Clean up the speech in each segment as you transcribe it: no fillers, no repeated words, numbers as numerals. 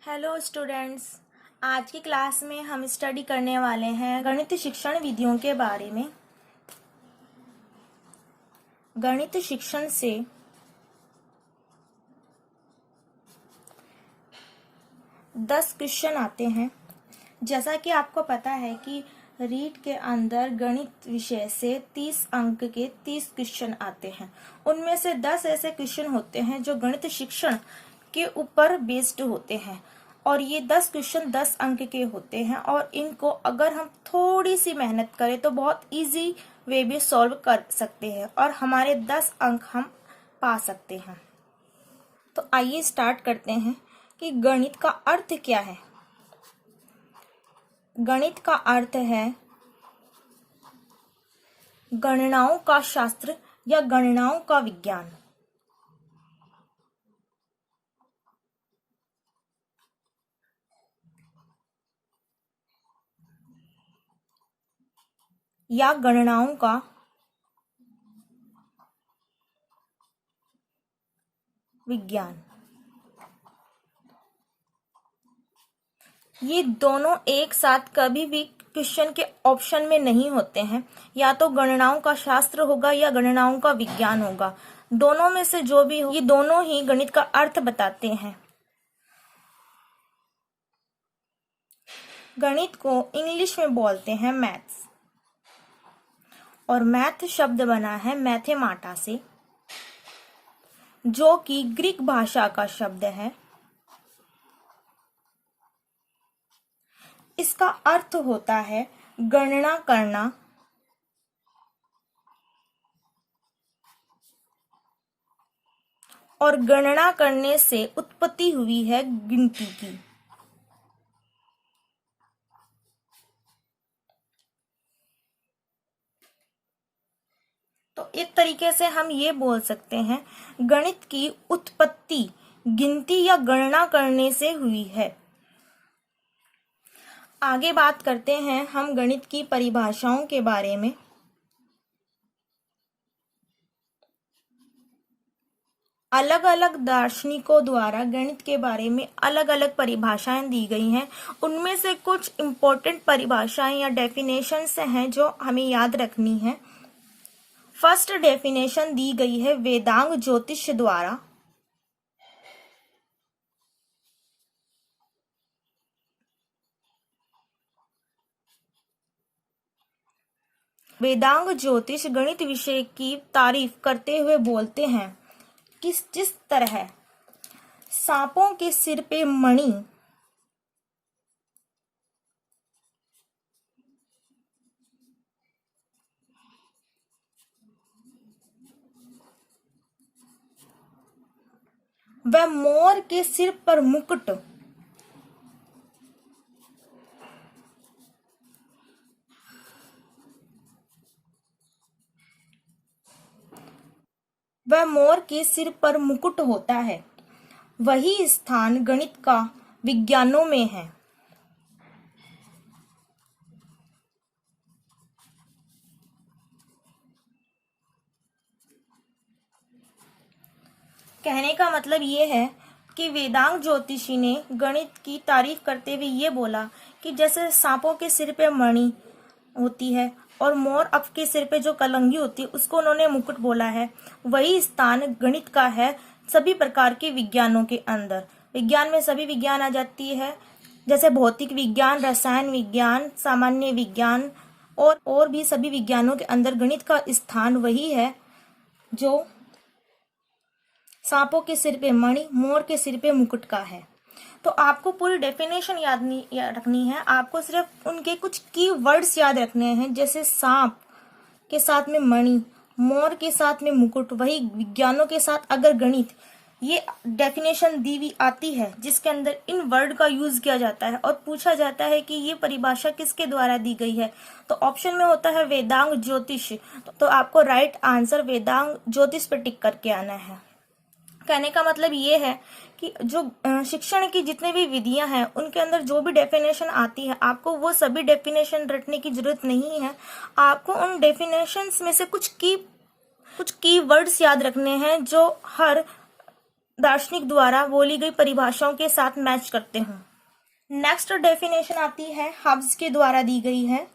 Hello students. आज की class में हम स्टडी करने वाले हैं गणित शिक्षण विधियों के बारे में। गणित शिक्षण से 10 क्वेश्चन आते हैं। जैसा कि आपको पता है कि रीट के अंदर गणित विषय से 30 अंक के 30 क्वेश्चन आते हैं। उनमें से 10 ऐसे क्वेश्चन होते हैं जो गणित शिक्षण के ऊपर बेस्ड होते हैं और ये 10 क्वेश्चन 10 अंक के होते हैं और इनको अगर हम थोड़ी सी मेहनत करें तो बहुत इजी वे में सॉल्व कर सकते हैं और हमारे 10 अंक हम पा सकते हैं। तो आइए स्टार्ट करते हैं कि गणित का अर्थ क्या है। गणित का अर्थ है गणनाओं का शास्त्र या गणनाओं का विज्ञान। या गणनाओं का विज्ञान। ये दोनों एक साथ कभी भी क्वेश्चन के ऑप्शन में नहीं होते हैं। या तो गणनाओं का शास्त्र होगा या गणनाओं का विज्ञान होगा। दोनों में से जो भी हो, ये दोनों ही गणित का अर्थ बताते हैं। गणित को इंग्लिश में बोलते हैं मैथ्स और मैथ शब्द बना है मैथेमाटा से, जो कि ग्रीक भाषा का शब्द है। इसका अर्थ होता है गणना करना और गणना करने से उत्पत्ति हुई है गिनती की। तो एक तरीके से हम ये बोल सकते हैं गणित की उत्पत्ति गिनती या गणना करने से हुई है। आगे बात करते हैं हम गणित की परिभाषाओं के बारे में। अलग अलग दार्शनिकों द्वारा गणित के बारे में अलग अलग परिभाषाएं दी गई हैं। उनमें से कुछ इम्पोर्टेंट परिभाषाएं या डेफिनेशंस हैं जो हमें याद रखनी है। फर्स्ट डेफिनेशन दी गई है वेदांग ज्योतिष द्वारा। वेदांग ज्योतिष गणित विषय की तारीफ करते हुए बोलते हैं कि जिस तरह सांपों के सिर पे मणि व मोर के सिर पर मुकुट होता है, वही स्थान गणित का विज्ञानों में है। कहने का मतलब ये है कि वेदांग ज्योतिषी ने गणित की तारीफ करते हुए ये बोला कि जैसे सांपों के सिर पे मणि होती है और मोर अब के सिर पे जो कलंगी होती है उसको उन्होंने मुकुट बोला है, वही स्थान गणित का है सभी प्रकार के विज्ञानों के अंदर। विज्ञान में सभी विज्ञान आ जाती है, जैसे भौतिक विज्ञान, रसायन विज्ञान, सामान्य विज्ञान और भी सभी विज्ञानों के अंदर गणित का स्थान वही है जो सांपों के सिर पे मणि, मोर के सिर पे मुकुट का है। तो आपको पूरी डेफिनेशन याद रखनी है। आपको सिर्फ उनके कुछ की वर्ड्स याद रखने हैं, जैसे सांप के साथ में मणि, मोर के साथ में मुकुट, वही विज्ञानों के साथ अगर गणित, ये डेफिनेशन दी हुई आती है जिसके अंदर इन वर्ड का यूज किया जाता है और पूछा जाता है कि ये परिभाषा किसके द्वारा दी गई है, तो ऑप्शन में होता है वेदांग ज्योतिष। तो आपको राइट आंसर वेदांग ज्योतिष पे टिक करके आना है। कहने का मतलब ये है कि जो शिक्षण की जितनी भी विधियां हैं उनके अंदर जो भी डेफिनेशन आती है, आपको वो सभी डेफिनेशन रटने की जरूरत नहीं है। आपको उन डेफिनेशंस में से कुछ की वर्ड्स याद रखने हैं जो हर दार्शनिक द्वारा बोली गई परिभाषाओं के साथ मैच करते हों। नेक्स्ट डेफिनेशन आती है हब्स के द्वारा दी गई है।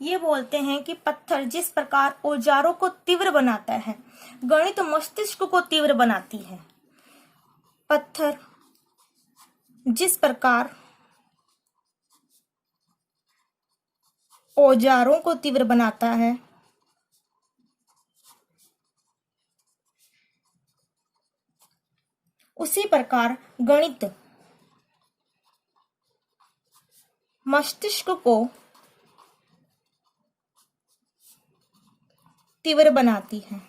ये बोलते हैं कि पत्थर जिस प्रकार औजारों को तीव्र बनाता है, गणित मस्तिष्क को तीव्र बनाती है। पत्थर जिस प्रकार औजारों को तीव्र बनाता है, उसी प्रकार गणित मस्तिष्क को तीव्र बनाती है।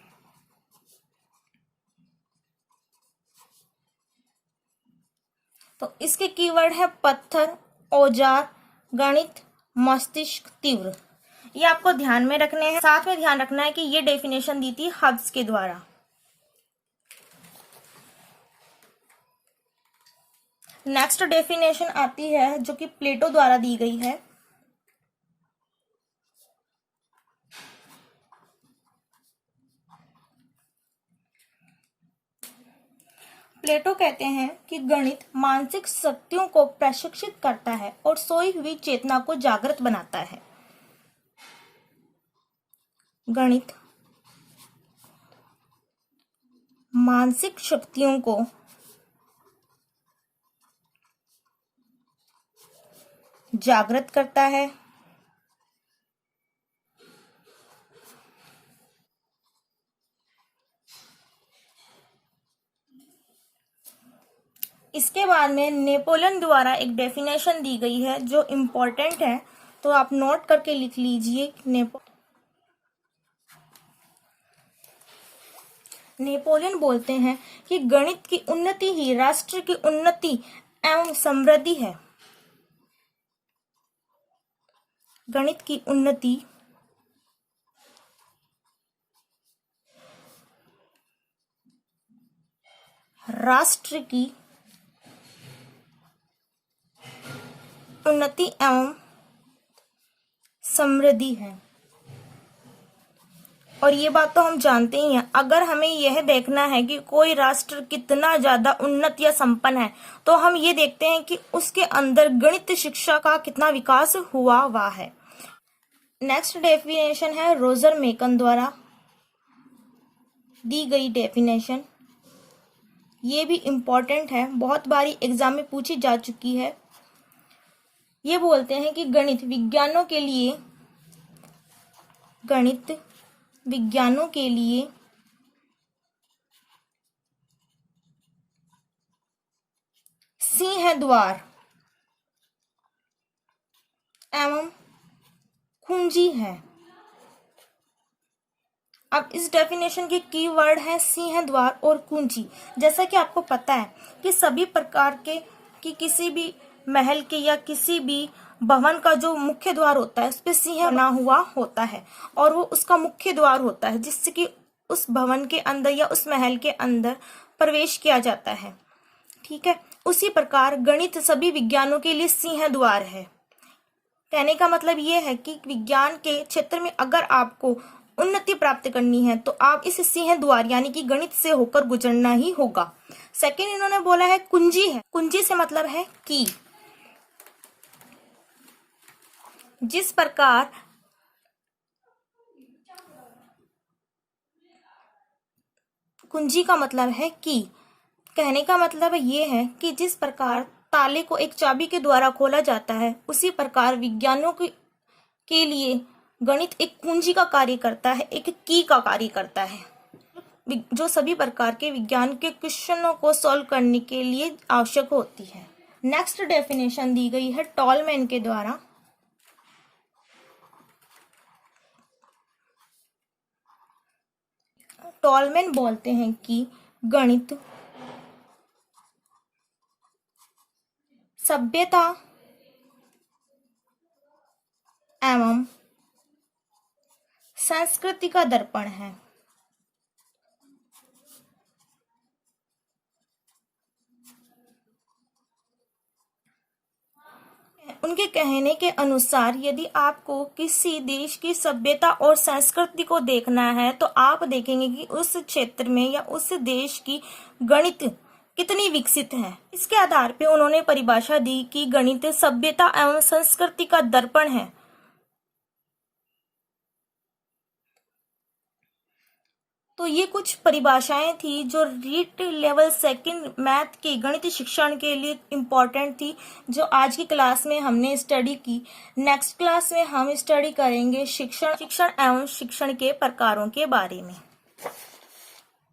तो इसके कीवर्ड है पत्थर, औजार, गणित, मस्तिष्क, तीव्र। ये आपको ध्यान में रखने हैं। साथ में ध्यान रखना है कि ये डेफिनेशन दी थी हब्स के द्वारा। नेक्स्ट डेफिनेशन आती है जो कि प्लेटो द्वारा दी गई है। प्लेटो कहते हैं कि गणित मानसिक शक्तियों को प्रशिक्षित करता है और सोई हुई चेतना को जागृत बनाता है। गणित मानसिक शक्तियों को जागृत करता है इसके बाद में नेपोलियन द्वारा एक डेफिनेशन दी गई है जो इम्पोर्टेंट है, तो आप नोट करके लिख लीजिए। नेपोलियन बोलते हैं कि गणित की उन्नति ही राष्ट्र की उन्नति एवं समृद्धि है। गणित की उन्नति राष्ट्र की उन्नति एवं समृद्धि है। और ये बात तो हम जानते ही हैं। अगर हमें यह देखना है कि कोई राष्ट्र कितना ज्यादा उन्नत या संपन्न है, तो हम ये देखते हैं कि उसके अंदर गणित शिक्षा का कितना विकास हुआ है। नेक्स्ट डेफिनेशन है रोजर मेकन द्वारा दी गई डेफिनेशन। ये भी इम्पोर्टेंट है, बहुत बारी एग्जाम में पूछी जा चुकी है। ये बोलते हैं कि गणित विज्ञानों के लिए सिंह द्वार एवं कुंजी है। अब इस डेफिनेशन के कीवर्ड है सिंह द्वार और कुंजी। जैसा कि आपको पता है कि सभी प्रकार के किसी भी महल के या किसी भी भवन का जो मुख्य द्वार होता है उस पे सिंह बना हुआ होता है और वो उसका मुख्य द्वार होता है, जिससे कि उस भवन के अंदर या उस महल के अंदर प्रवेश किया जाता है। ठीक है, उसी प्रकार गणित सभी विज्ञानों के लिए सिंह द्वार है। कहने का मतलब ये है कि विज्ञान के क्षेत्र में अगर आपको उन्नति प्राप्त करनी है तो आप इस सिंह द्वार यानी कि गणित से होकर गुजरना ही होगा। सेकंड इन्होंने बोला है कुंजी है। कुंजी से मतलब है की। जिस प्रकार कुंजी का मतलब है की, कहने का मतलब ये है कि जिस प्रकार ताले को एक चाबी के द्वारा खोला जाता है, उसी प्रकार विज्ञानों के लिए गणित एक कुंजी का कार्य करता है, एक की का कार्य करता है, जो सभी प्रकार के विज्ञान के क्वेश्चनों को सॉल्व करने के लिए आवश्यक होती है। नेक्स्ट डेफिनेशन दी गई है टॉलमैन के द्वारा। टॉलमैन बोलते हैं कि गणित सभ्यता एवं संस्कृति का दर्पण है। उनके कहने के अनुसार यदि आपको किसी देश की सभ्यता और संस्कृति को देखना है तो आप देखेंगे कि उस क्षेत्र में या उस देश की गणित कितनी विकसित है। इसके आधार पे उन्होंने परिभाषा दी कि गणित सभ्यता एवं संस्कृति का दर्पण है। तो ये कुछ परिभाषाएं थी जो रीट लेवल सेकंड मैथ के गणित शिक्षण के लिए इम्पोर्टेंट थी, जो आज की क्लास में हमने स्टडी की। नेक्स्ट क्लास में हम स्टडी करेंगे शिक्षण एवं शिक्षण के प्रकारों के बारे में।